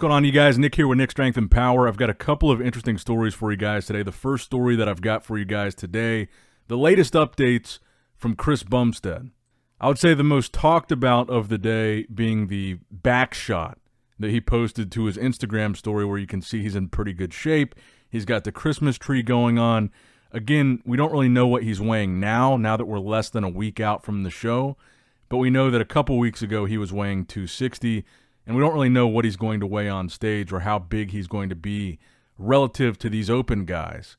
going on, you guys? Nick here with Nick Strength and Power. I've got a couple of interesting stories for you guys today. The first story that I've got for you guys today, the latest updates from Chris Bumstead. I would say the most talked about of the day being the back shot that he posted to his Instagram story, where you can see he's in pretty good shape. He's got the Christmas tree going on. Again, we don't really know what he's weighing now that we're less than a week out from the show. But we know that a couple weeks ago he was weighing 260, and we don't really know what he's going to weigh on stage or how big he's going to be relative to these open guys.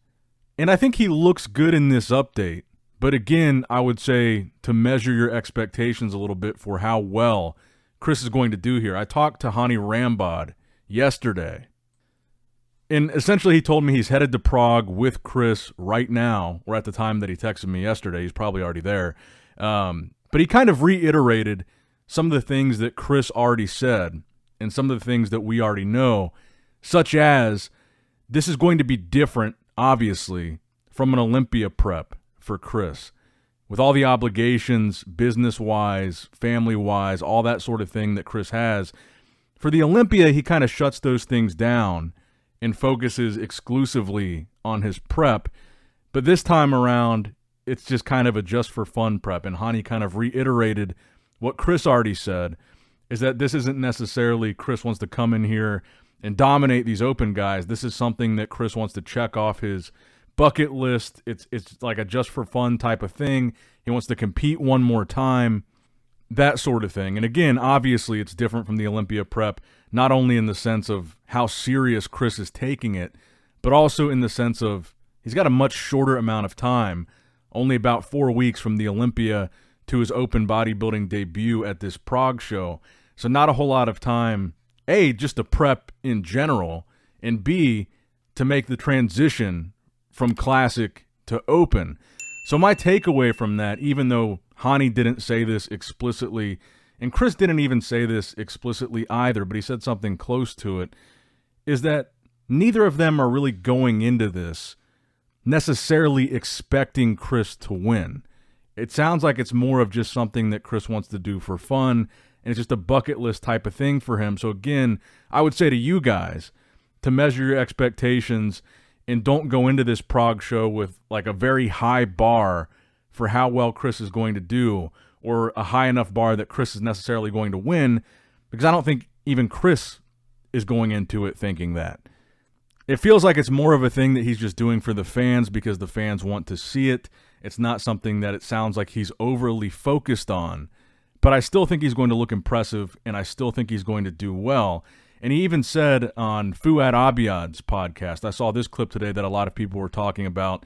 And I think he looks good in this update. But again, I would say to measure your expectations a little bit for how well Chris is going to do here. I talked to Hani Rambod yesterday, and essentially he told me he's headed to Prague with Chris right now, or at the time that he texted me yesterday. He's probably already there. But he kind of reiterated some of the things that Chris already said and some of the things that we already know, such as this is going to be different, obviously, from an Olympia prep for Chris. With all the obligations, business-wise, family-wise, all that sort of thing that Chris has. For the Olympia, he kind of shuts those things down and focuses exclusively on his prep. But this time around, it's just kind of a just-for-fun prep. And Hani kind of reiterated what Chris already said, is that this isn't necessarily Chris wants to come in here and dominate these open guys. This is something that Chris wants to check off his bucket list. It's like a just-for-fun type of thing. He wants to compete one more time, that sort of thing. And again, obviously, it's different from the Olympia prep, not only in the sense of how serious Chris is taking it, but also in the sense of he's got a much shorter amount of time, only about 4 weeks from the Olympia to his open bodybuilding debut at this Prague show. So not a whole lot of time, A, just to prep in general, and B, to make the transition from classic to open. So my takeaway from that, even though Hani didn't say this explicitly, and Chris didn't even say this explicitly either, but he said something close to it, is that neither of them are really going into this necessarily expecting Chris to win. It sounds like it's more of just something that Chris wants to do for fun, and it's just a bucket list type of thing for him. So again, I would say to you guys to measure your expectations and don't go into this Prague show with like a very high bar for how well Chris is going to do, or a high enough bar that Chris is necessarily going to win, because I don't think even Chris is going into it thinking that. It feels like it's more of a thing that he's just doing for the fans because the fans want to see it. It's not something that it sounds like he's overly focused on. But I still think he's going to look impressive, and I still think he's going to do well. And he even said on Fouad Abiad's podcast, I saw this clip today that a lot of people were talking about,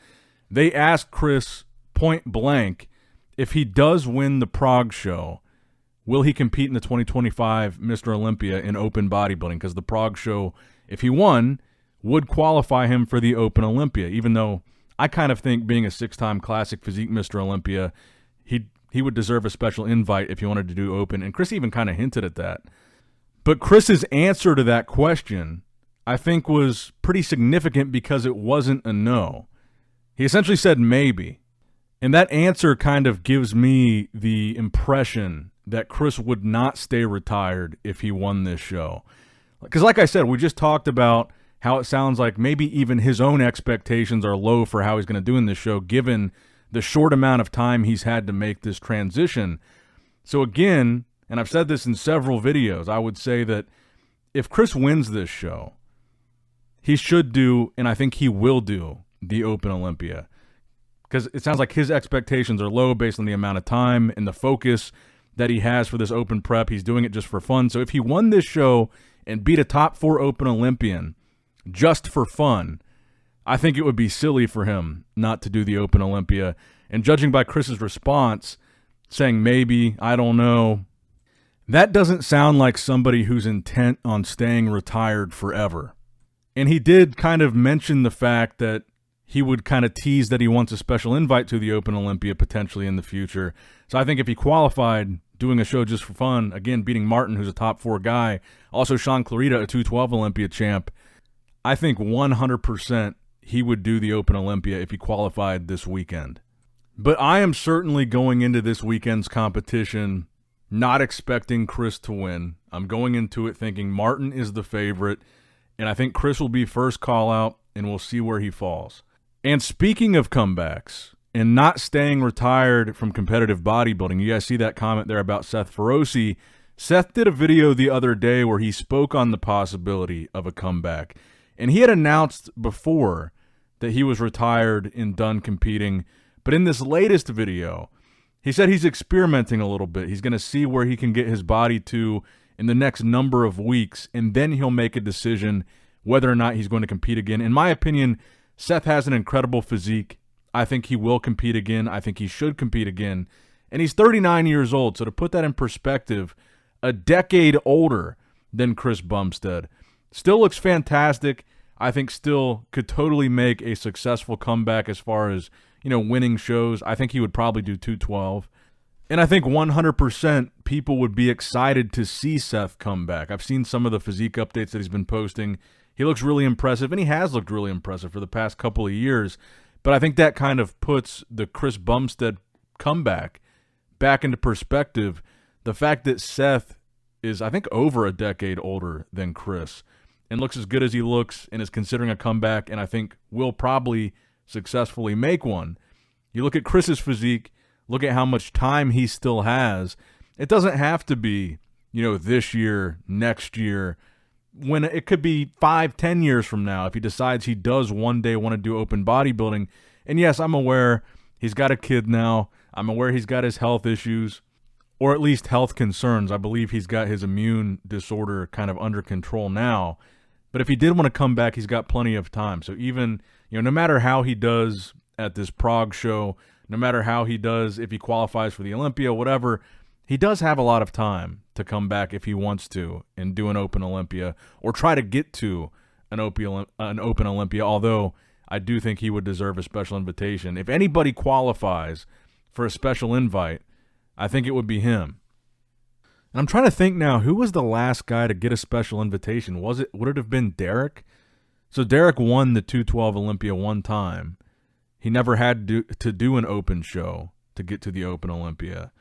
they asked Chris point blank, if he does win the Prague show, will he compete in the 2025 Mr. Olympia in open bodybuilding? Because the Prague show, if he won, would qualify him for the Open Olympia, even though I kind of think being a six-time classic physique Mr. Olympia, he would deserve a special invite if he wanted to do open, and Chris even kind of hinted at that. But Chris's answer to that question, I think, was pretty significant because it wasn't a no. He essentially said maybe, and that answer kind of gives me the impression that Chris would not stay retired if he won this show. Because like I said, we just talked about how it sounds like maybe even his own expectations are low for how he's going to do in this show, given the short amount of time he's had to make this transition. So again, and I've said this in several videos, I would say that if Chris wins this show, he should do, and I think he will do, the Open Olympia. Because it sounds like his expectations are low based on the amount of time and the focus that he has for this open prep. He's doing it just for fun. So if he won this show and beat a top 4 Open Olympian just for fun, I think it would be silly for him not to do the Open Olympia. And judging by Chris's response, saying maybe, I don't know, that doesn't sound like somebody who's intent on staying retired forever. And he did kind of mention the fact that he would kind of tease that he wants a special invite to the Open Olympia potentially in the future. So I think if he qualified doing a show just for fun, again, beating Martin, who's a top 4 guy, also Shaun, Clarida, a 212 Olympia champ, I think 100% he would do the Open Olympia if he qualified this weekend. But I am certainly going into this weekend's competition not expecting Chris to win. I'm going into it thinking Martin is the favorite, and I think Chris will be first call out, and we'll see where he falls. And speaking of comebacks and not staying retired from competitive bodybuilding, you guys see that comment there about Seth Feroce. Seth did a video the other day where he spoke on the possibility of a comeback, and he had announced before that he was retired and done competing, but in this latest video, he said he's experimenting a little bit. He's going to see where he can get his body to in the next number of weeks, and then he'll make a decision whether or not he's going to compete again. In my opinion, Seth has an incredible physique. I think he will compete again. I think he should compete again. And he's 39 years old, so to put that in perspective, a decade older than Chris Bumstead. Still looks fantastic. I think still could totally make a successful comeback as far as, winning shows. I think he would probably do 212. And I think 100% people would be excited to see Seth come back. I've seen some of the physique updates that he's been posting. He looks really impressive, and he has looked really impressive for the past couple of years. But I think that kind of puts the Chris Bumstead comeback back into perspective. The fact that Seth is, I think, over a decade older than Chris and looks as good as he looks and is considering a comeback, and I think will probably successfully make one. You look at Chris's physique, look at how much time he still has. It doesn't have to be, this year, next year, when it could be 5-10 years from now if he decides he does one day want to do open bodybuilding. And yes, I'm aware he's got a kid now. I'm aware he's got his health issues, or at least health concerns. I believe he's got his immune disorder kind of under control now. But if he did want to come back, he's got plenty of time. So even, no matter how he does at this Prague show, no matter how he does, if he qualifies for the Olympia, whatever, he does have a lot of time to come back if he wants to and do an Open Olympia or try to get to an Open Olympia, although I do think he would deserve a special invitation. If anybody qualifies for a special invite, I think it would be him. And I'm trying to think now, who was the last guy to get a special invitation? Would it have been Derek? So Derek won the 212 Olympia one time. He never had to do an open show to get to the Open Olympia.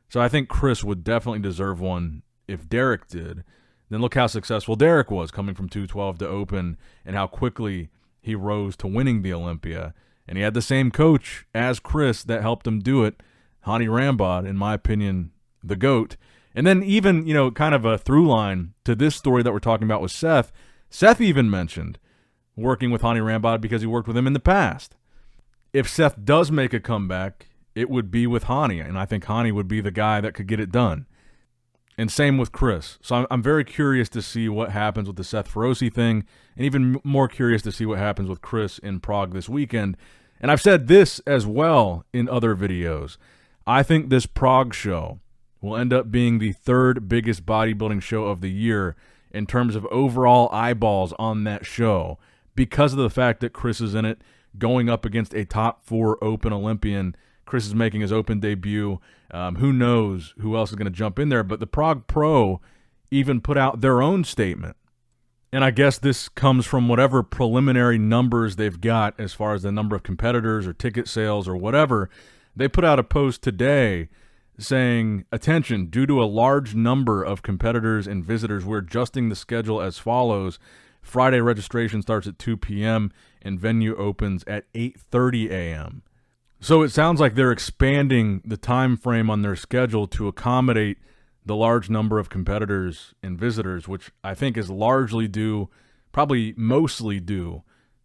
So I think Chris would definitely deserve one if Derek did. Then look how successful Derek was coming from 212 to Open and how quickly he rose to winning the Olympia. And he had the same coach as Chris that helped him do it, Hani Rambod, in my opinion, the GOAT. And then even, kind of a through line to this story that we're talking about with Seth, Seth even mentioned working with Hani Rambod because he worked with him in the past. If Seth does make a comeback, it would be with Hani, and I think Hani would be the guy that could get it done. And same with Chris. So I'm very curious to see what happens with the Seth Feroce thing, and even more curious to see what happens with Chris in Prague this weekend. And I've said this as well in other videos. I think this Prague show will end up being the third biggest bodybuilding show of the year in terms of overall eyeballs on that show because of the fact that Chris is in it, going up against a top 4 Open Olympian. Chris is making his Open debut. Who knows who else is going to jump in there, but the Prague Pro even put out their own statement. And I guess this comes from whatever preliminary numbers they've got as far as the number of competitors or ticket sales or whatever. They put out a post today saying, attention, due to a large number of competitors and visitors, we're adjusting the schedule as follows. Friday registration starts at 2 p.m. and venue opens at 8:30 a.m. So it sounds like they're expanding the time frame on their schedule to accommodate the large number of competitors and visitors, which I think is largely due, probably mostly due,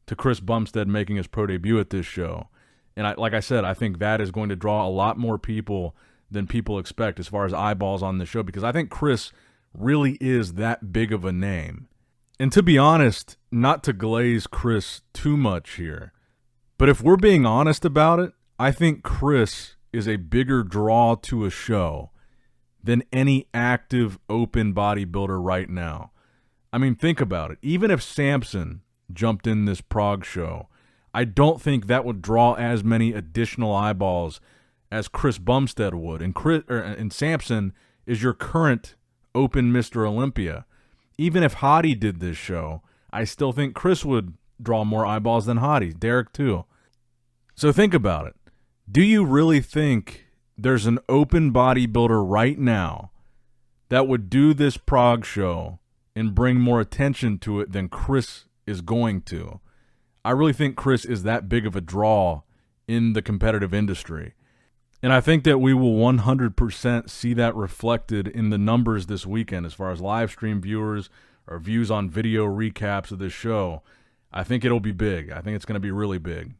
to Chris Bumstead making his pro debut at this show. And like I said, I think that is going to draw a lot more people than people expect as far as eyeballs on the show, because I think Chris really is that big of a name. And to be honest, not to glaze Chris too much here, but if we're being honest about it, I think Chris is a bigger draw to a show than any active open bodybuilder right now. I mean, think about it. Even if Samson jumped in this Prague show, I don't think that would draw as many additional eyeballs as Chris Bumstead would. And Samson is your current open Mr. Olympia. Even if Hadi did this show, I still think Chris would draw more eyeballs than Hadi. Derek too. So think about it. Do you really think there's an open bodybuilder right now that would do this Prague show and bring more attention to it than Chris is going to. I really think Chris is that big of a draw in the competitive industry. And I think that we will 100% see that reflected in the numbers this weekend as far as live stream viewers or views on video recaps of this show. I think it'll be big. I think it's going to be really big.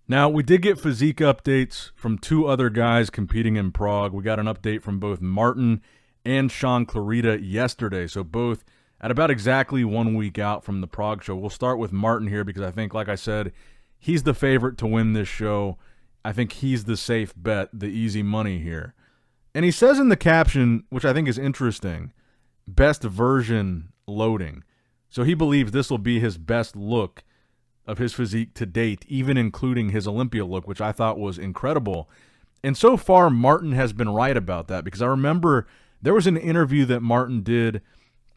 Now, we did get physique updates from two other guys competing in Prague. We got an update from both Martin and Shaun Clarida yesterday, so both at about exactly 1 week out from the Prague show. We'll start with Martin here because I think, like I said, he's the favorite to win this show. I think he's the safe bet, the easy money here. And he says in the caption, which I think is interesting, best version loading. So he believes this will be his best look of his physique to date, even including his Olympia look, which I thought was incredible. And so far, Martin has been right about that, because I remember there was an interview that Martin did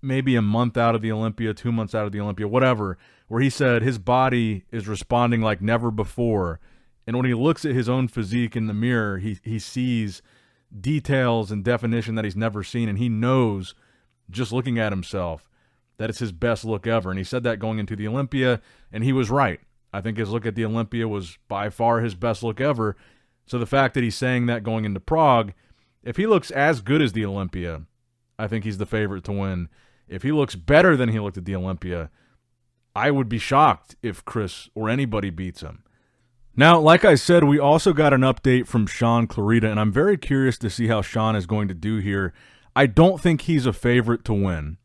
maybe a month out of the Olympia, 2 months out of the Olympia, whatever, where he said his body is responding like never before. And when he looks at his own physique in the mirror, he sees details and definition that he's never seen, and he knows, just looking at himself, that it's his best look ever. And he said that going into the Olympia, and he was right. I think his look at the Olympia was by far his best look ever. So the fact that he's saying that going into Prague, if he looks as good as the Olympia, I think he's the favorite to win. If he looks better than he looked at the Olympia, I would be shocked if Chris or anybody beats him. Now, like I said, we also got an update from Shaun Clarida, and I'm very curious to see how Shaun is going to do here. I don't think he's a favorite to win.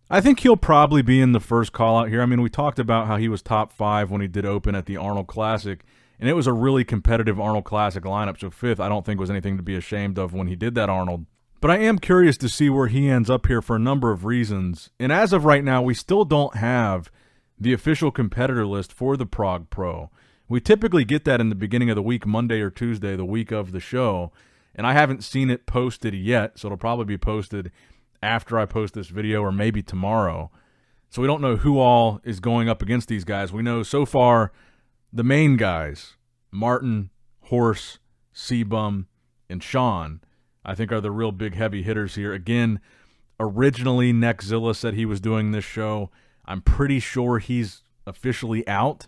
I think he'll probably be in the first call-out here. I mean, we talked about how he was top 5 when he did Open at the Arnold Classic, and it was a really competitive Arnold Classic lineup, so 5th I don't think was anything to be ashamed of when he did that Arnold. But I am curious to see where he ends up here for a number of reasons. And as of right now, we still don't have the official competitor list for the Prague Pro. We typically get that in the beginning of the week, Monday or Tuesday, the week of the show, and I haven't seen it posted yet, so it'll probably be posted after I post this video or maybe tomorrow. So we don't know who all is going up against these guys. We know so far the main guys, Martin, Horse, CBum, and Shaun, I think are the real big heavy hitters here. Again, originally Neckzilla said he was doing this show. I'm pretty sure he's officially out.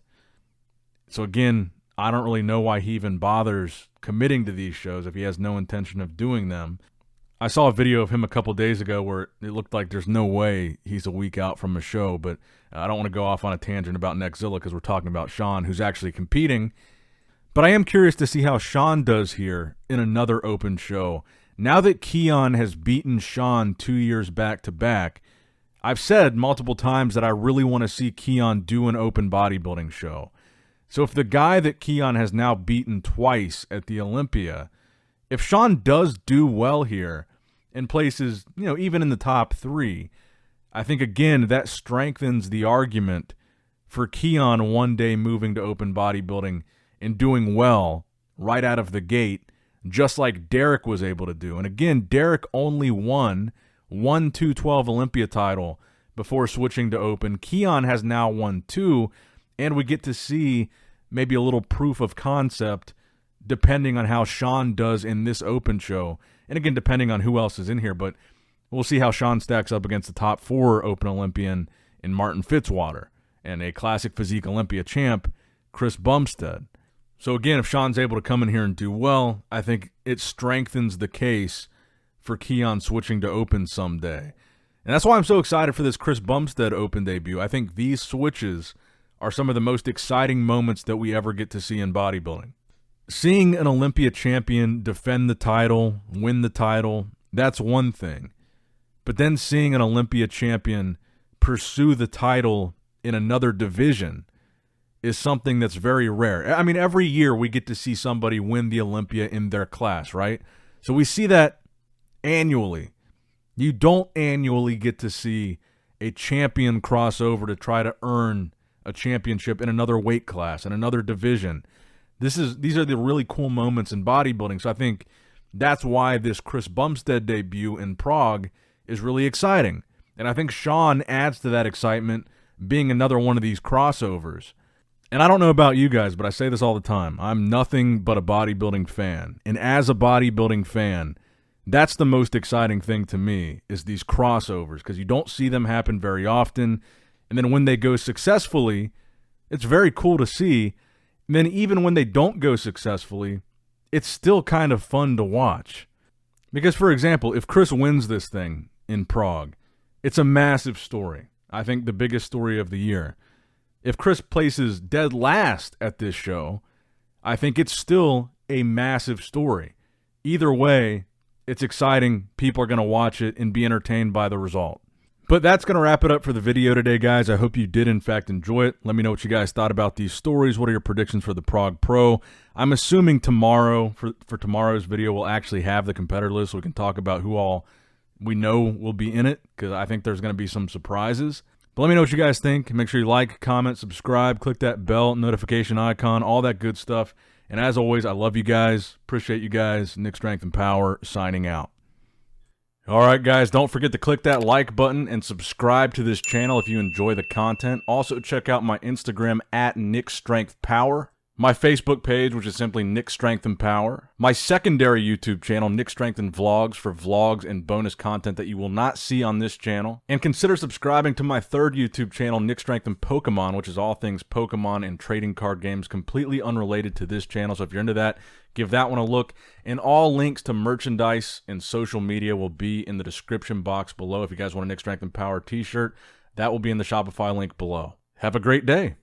So again, I don't really know why he even bothers committing to these shows if he has no intention of doing them. I saw a video of him a couple days ago where it looked like there's no way he's a week out from a show, but I don't want to go off on a tangent about Neckzilla because we're talking about Shaun, who's actually competing. But I am curious to see how Shaun does here in another open show. Now that Keon has beaten Shaun 2 years back-to-back, I've said multiple times that I really want to see Keon do an open bodybuilding show. So if the guy that Keon has now beaten twice at the Olympia, if Shaun does do well here and places, even in the top 3, I think, again, that strengthens the argument for Keon one day moving to open bodybuilding and doing well right out of the gate, just like Derek was able to do. And again, Derek only won 212 Olympia title before switching to open. Keon has now won 2, and we get to see maybe a little proof of concept depending on how Shaun does in this open show. And again, depending on who else is in here, but we'll see how Shaun stacks up against the top 4 Open Olympian in Martin Fitzwater and a Classic Physique Olympia champ, Chris Bumstead. So again, if Shaun's able to come in here and do well, I think it strengthens the case for Keon switching to open someday. And that's why I'm so excited for this Chris Bumstead open debut. I think these switches are some of the most exciting moments that we ever get to see in bodybuilding. Seeing an Olympia champion defend the title, win the title, that's one thing. But then seeing an Olympia champion pursue the title in another division is something that's very rare. I mean, every year we get to see somebody win the Olympia in their class, right? So we see that annually. You don't annually get to see a champion cross over to try to earn a championship in another weight class, in another division. These are the really cool moments in bodybuilding. So I think that's why this Chris Bumstead debut in Prague is really exciting. And I think Shaun adds to that excitement being another one of these crossovers. And I don't know about you guys, but I say this all the time. I'm nothing but a bodybuilding fan. And as a bodybuilding fan, That's the most exciting thing to me, is these crossovers, because you don't see them happen very often. And then when they go successfully, it's very cool to see. And then even when they don't go successfully, it's still kind of fun to watch. Because, for example, if Chris wins this thing in Prague, it's a massive story. I think the biggest story of the year. If Chris places dead last at this show, I think it's still a massive story. Either way, it's exciting. People are going to watch it and be entertained by the result. But that's going to wrap it up for the video today, guys. I hope you did, in fact, enjoy it. Let me know what you guys thought about these stories. What are your predictions for the Prague Pro? I'm assuming tomorrow, for tomorrow's video, we'll actually have the competitor list so we can talk about who all we know will be in it, because I think there's going to be some surprises. But let me know what you guys think. Make sure you like, comment, subscribe, click that bell notification icon, all that good stuff. And as always, I love you guys. Appreciate you guys. Nick Strength and Power signing out. All right, guys, don't forget to click that like button and subscribe to this channel if you enjoy the content. Also, check out my Instagram at NickStrengthPower, my Facebook page, which is simply Nick Strength and Power, my secondary YouTube channel, Nick Strength and Vlogs, for vlogs and bonus content that you will not see on this channel. And consider subscribing to my third YouTube channel, Nick Strength and Pokemon, which is all things Pokemon and trading card games, completely unrelated to this channel. So if you're into that, give that one a look. And all links to merchandise and social media will be in the description box below. If you guys want a Nick Strength and Power t-shirt, that will be in the Shopify link below. Have a great day.